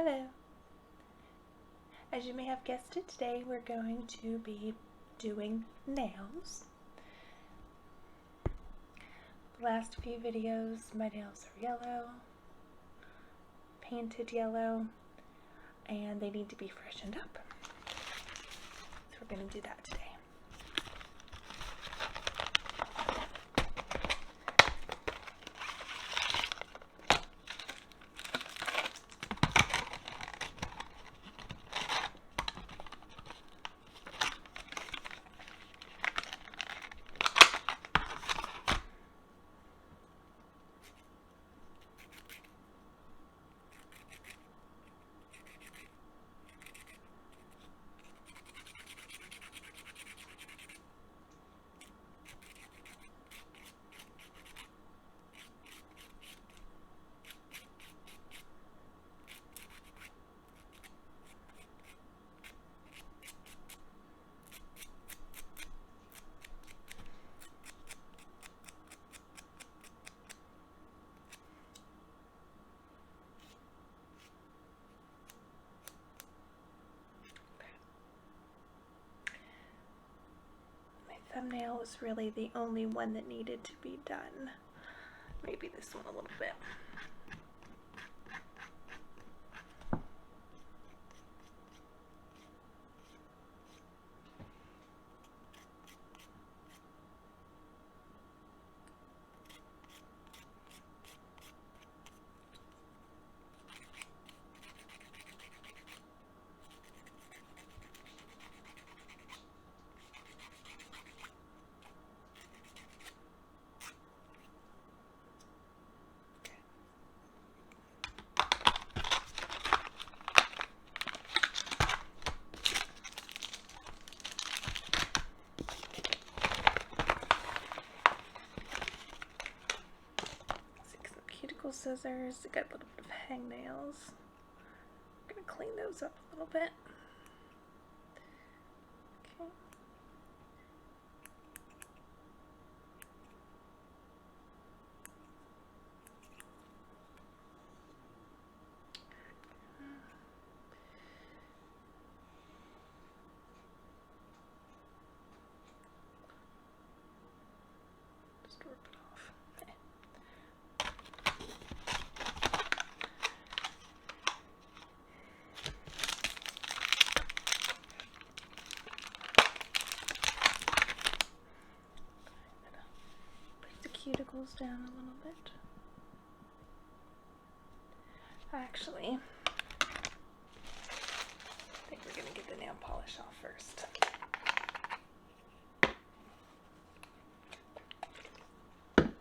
Hello. As you may have guessed it, today we're going to be doing nails. The last few videos, my nails are yellow, painted yellow, and they need to be freshened up. So we're going to do that today. Thumbnail was really the only one that needed to be done. Maybe this one a little bit. Scissors. I got a little bit of hangnails. I'm gonna clean those up a little bit. Okay. Just rip it off. Okay. Cuticles down a little bit. Actually, I think we're going to get the nail polish off first. Okay.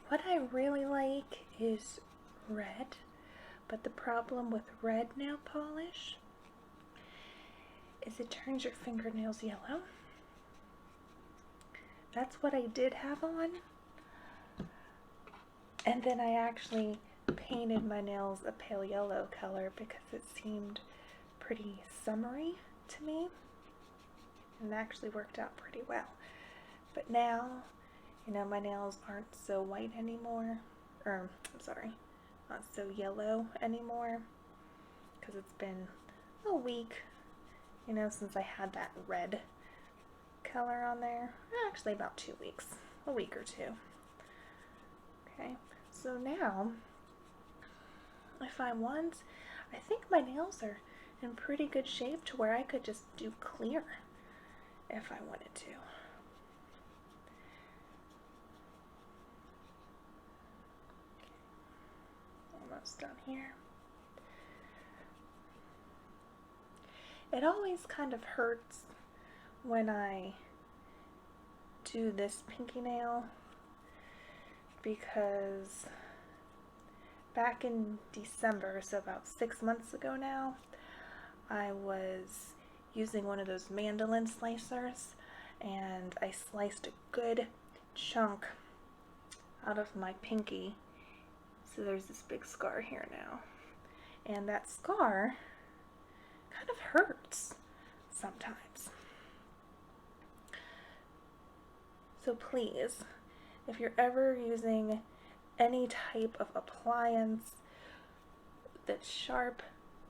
What I really like is red, but the problem with red nail polish is it turns your fingernails yellow. That's what I did have on, and then I actually painted my nails a pale yellow color because it seemed pretty summery to me, and it actually worked out pretty well. But now, you know, my nails aren't so white anymore, or I'm sorry, not so yellow anymore, because it's been a week, you know, since I had that red color on there. Actually about 2 weeks, a week or two. Okay, so now if I want, I think my nails are in pretty good shape to where I could just do clear if I wanted to. Almost done here. It always kind of hurts when I do this pinky nail because back in December, so about 6 months ago now, I was using one of those mandolin slicers and I sliced a good chunk out of my pinky. So there's this big scar here now. And that scar kind of hurts sometimes. So please, if you're ever using any type of appliance that's sharp,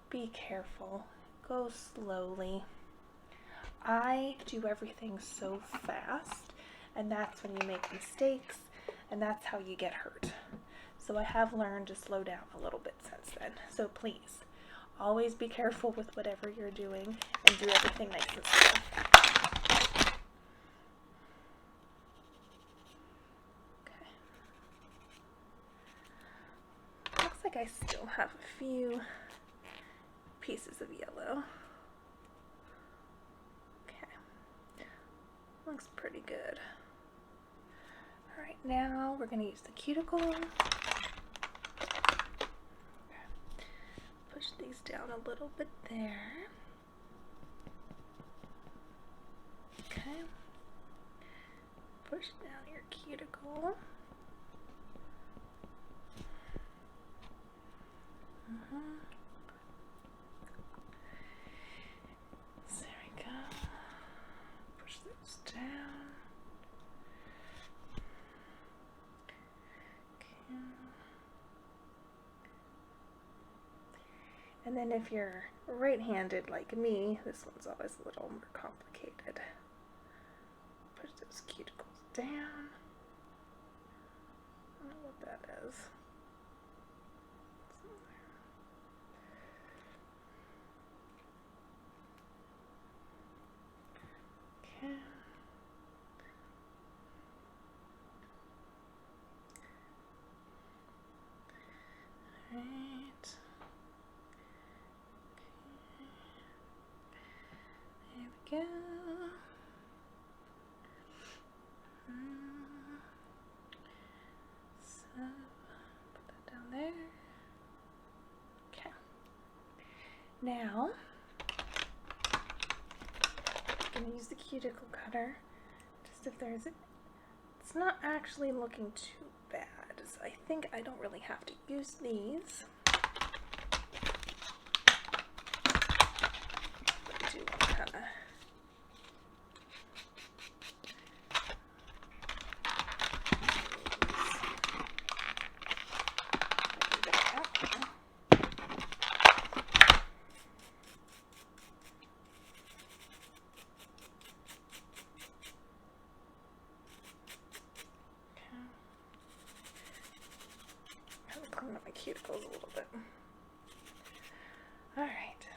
be careful. Go slowly. I do everything so fast, and that's when you make mistakes, and that's how you get hurt. So I have learned to slow down a little bit since then. So please, always be careful with whatever you're doing and do everything nice and slow. I still have a few pieces of yellow. Okay, looks pretty good. Alright, now we're going to use the cuticle. Okay. Push these down a little bit there. Okay. Push down your cuticle. There we go. Push those down. Okay. And then if you're right-handed like me, this one's always a little more complicated. Push those cuticles down. I don't know what that is. Right. Okay. There we go. So put that down there. Okay. Now I'm going to use the cuticle cutter. Just if there's it's not actually looking too bad. So I think I don't really have to use these. But I do want to kind of clean up my cuticles a little bit. Alright.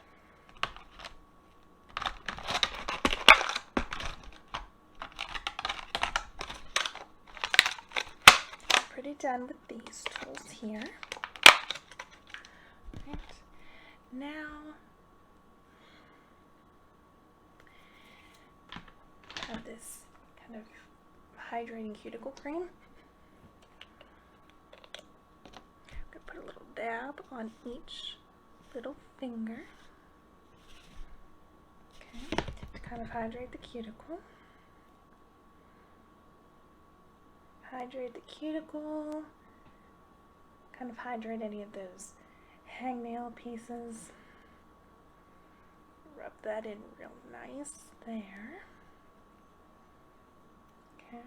Pretty done with these tools here. Right. Now I have this kind of hydrating cuticle cream. Put a little dab on each little finger, okay, to kind of hydrate the cuticle. Hydrate the cuticle, kind of hydrate any of those hangnail pieces. Rub that in real nice there. Okay.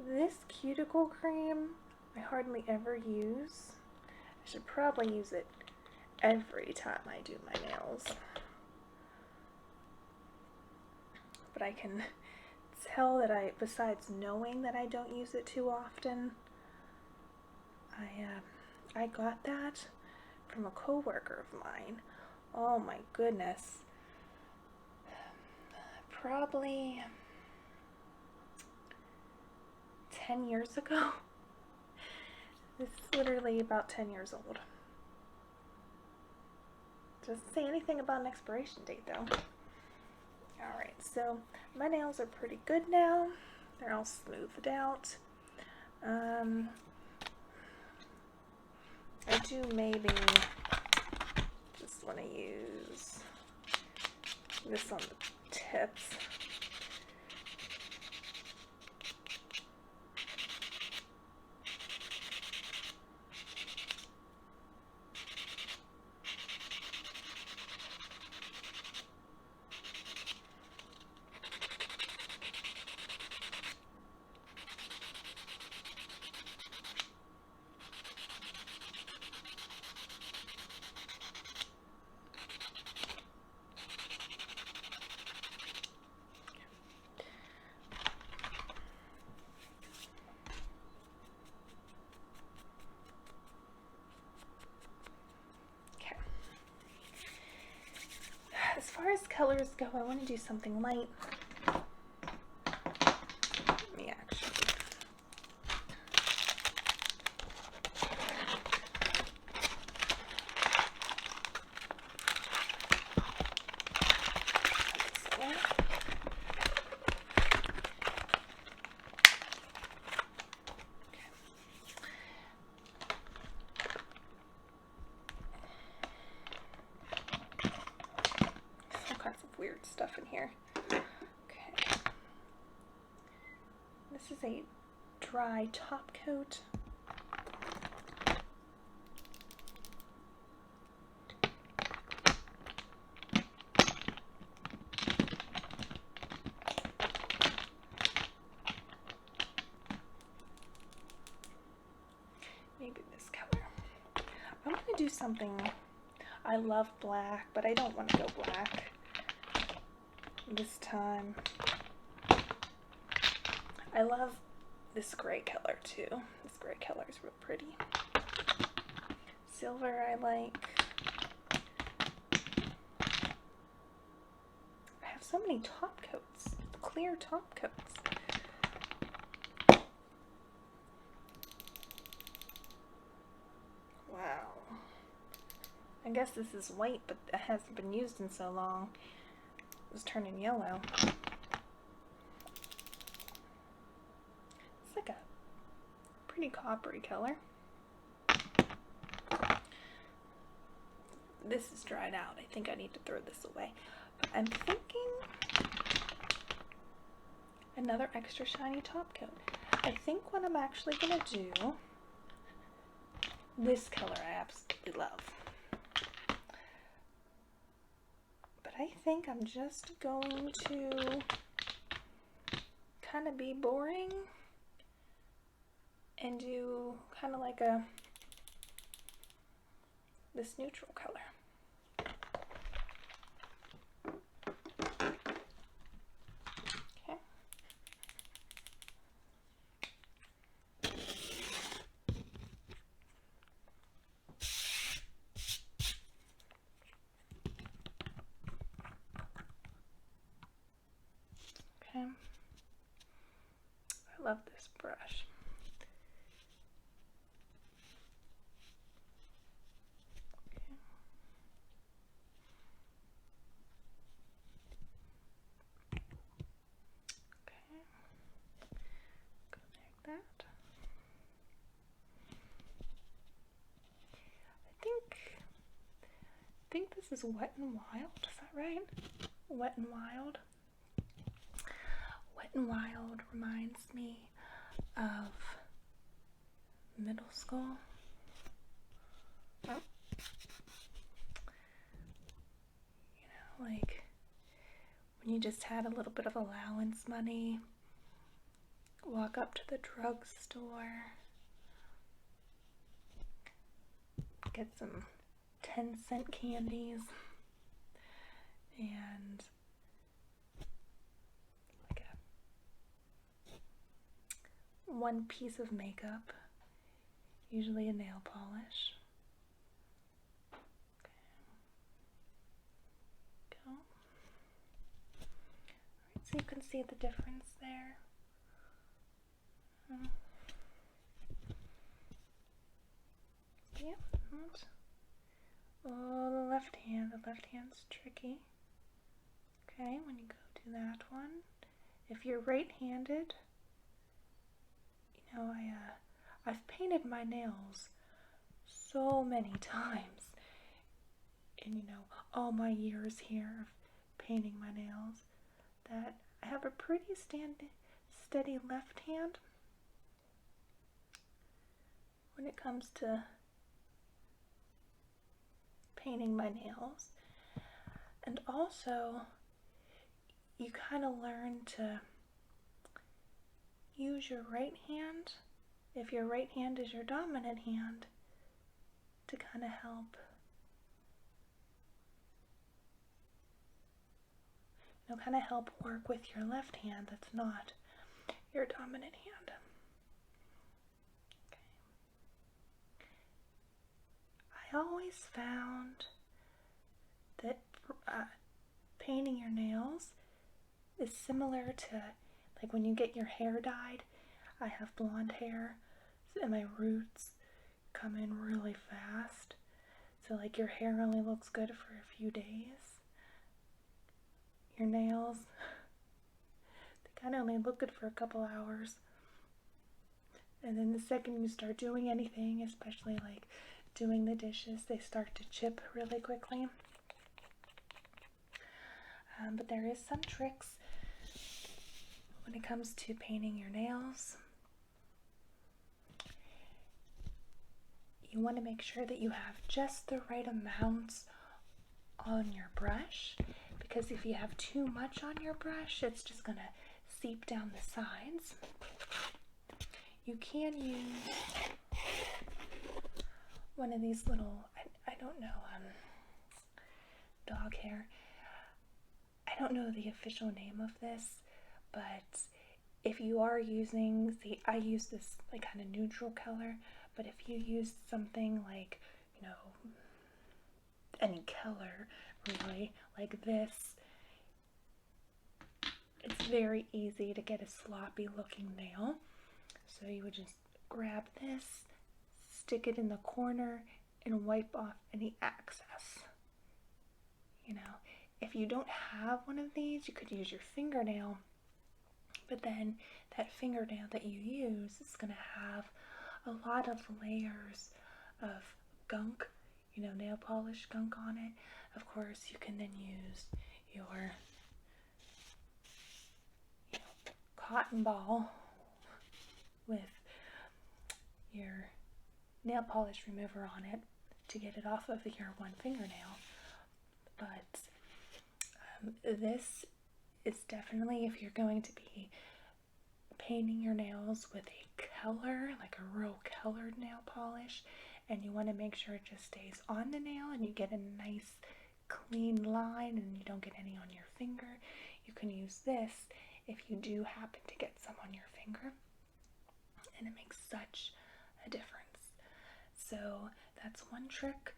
This cuticle cream I hardly ever use. I should probably use it every time I do my nails. But I can tell that besides knowing that I don't use it too often, I got that from a coworker of mine. Oh my goodness. Probably 10 years ago. This is literally about 10 years old. Doesn't say anything about an expiration date though. Alright, so my nails are pretty good now. They're all smoothed out. I do maybe just want to use this on the tips. As far as colors go, I want to do something light. Let me actually. Weird stuff in here. Okay. This is a dry top coat. Maybe this color. I'm going to do something. I love black, but I don't want to go black this time. I love this gray color too. This gray color is real pretty. Silver I like. I have so many top coats, clear top coats. Wow. I guess this is white, but it hasn't been used in so long. It was turning yellow. It's like a pretty coppery color. This is dried out. I think I need to throw this away. But I'm thinking another extra shiny top coat. I think what I'm actually going to do, this color I absolutely love. I think I'm just going to kind of be boring and do kind of like this neutral color. Okay. Okay. I love this brush. Okay. Okay. Go like that. I think this is Wet and Wild, is that right? Wet and Wild. Wet and Wild reminds me of middle school. You know, like when you just had a little bit of allowance money, walk up to the drugstore, get some 10-cent candies, and like one piece of makeup, usually a nail polish. Okay. Go. Alright, so you can see the difference there. Yeah. Oh, the left hand's tricky. Okay, when you go to that one, if you're right-handed, you know, I've painted my nails so many times. in, all my years here of painting my nails, that I have a pretty steady left hand when it comes to painting my nails. And also, you kind of learn to use your right hand, if your right hand is your dominant hand, to kind of help, help work with your left hand that's not your dominant hand. Okay. I always found that painting your nails is similar to like when you get your hair dyed. I have blonde hair and my roots come in really fast, so like your hair only looks good for a few days. Your nails, they kind of only look good for a couple hours, and then the second you start doing anything, especially like doing the dishes, they start to chip really quickly. But there is some tricks when it comes to painting your nails. You want to make sure that you have just the right amounts on your brush, because if you have too much on your brush, it's just going to seep down the sides. You can use one of these little, I don't know, dog hair. I don't know the official name of this, but if you are using, I use this like kind of neutral color, but if you use something like, any color really, like this, it's very easy to get a sloppy looking nail. So you would just grab this, stick it in the corner, and wipe off any excess. If you don't have one of these, you could use your fingernail, but then that fingernail that you use is going to have a lot of layers of gunk, nail polish gunk on it. Of course, you can then use your cotton ball with your nail polish remover on it to get it off of your one fingernail. But this is definitely, if you're going to be painting your nails with a color, like a real colored nail polish, and you want to make sure it just stays on the nail and you get a nice clean line and you don't get any on your finger, you can use this if you do happen to get some on your finger, and it makes such a difference. So that's one trick.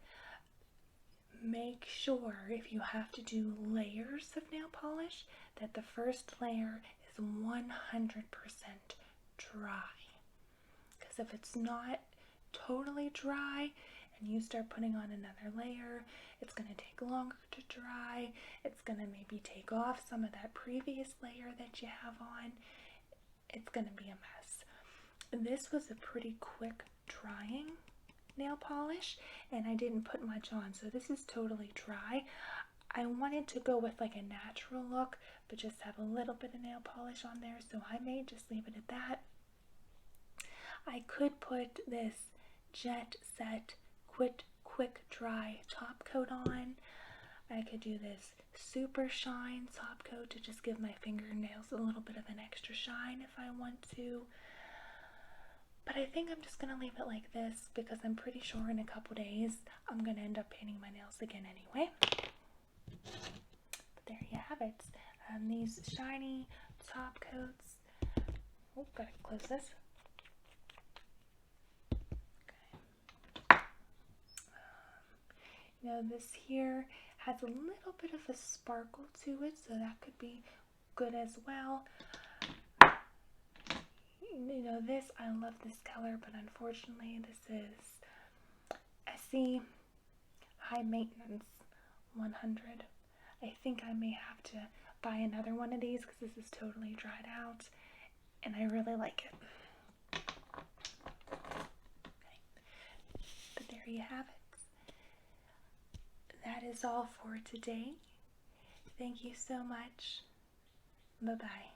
Make sure, if you have to do layers of nail polish, that the first layer is 100% dry. Because if it's not totally dry and you start putting on another layer, it's going to take longer to dry. It's going to maybe take off some of that previous layer that you have on. It's going to be a mess. This was a pretty quick drying nail polish, and I didn't put much on, so this is totally dry. I wanted to go with like a natural look, but just have a little bit of nail polish on there, so I may just leave it at that. I could put this Jet Set Quick Dry top coat on. I could do this Super Shine top coat to just give my fingernails a little bit of an extra shine if I want to. But I think I'm just going to leave it like this, because I'm pretty sure in a couple days I'm going to end up painting my nails again anyway. But there you have it. These shiny top coats. Oh, gotta close this. Okay. This here has a little bit of a sparkle to it, so that could be good as well. This, I love this color, but unfortunately this is SE High Maintenance 100. I think I may have to buy another one of these because this is totally dried out, and I really like it. Okay. But there you have it. that is all for today. Thank you so much. Bye-bye.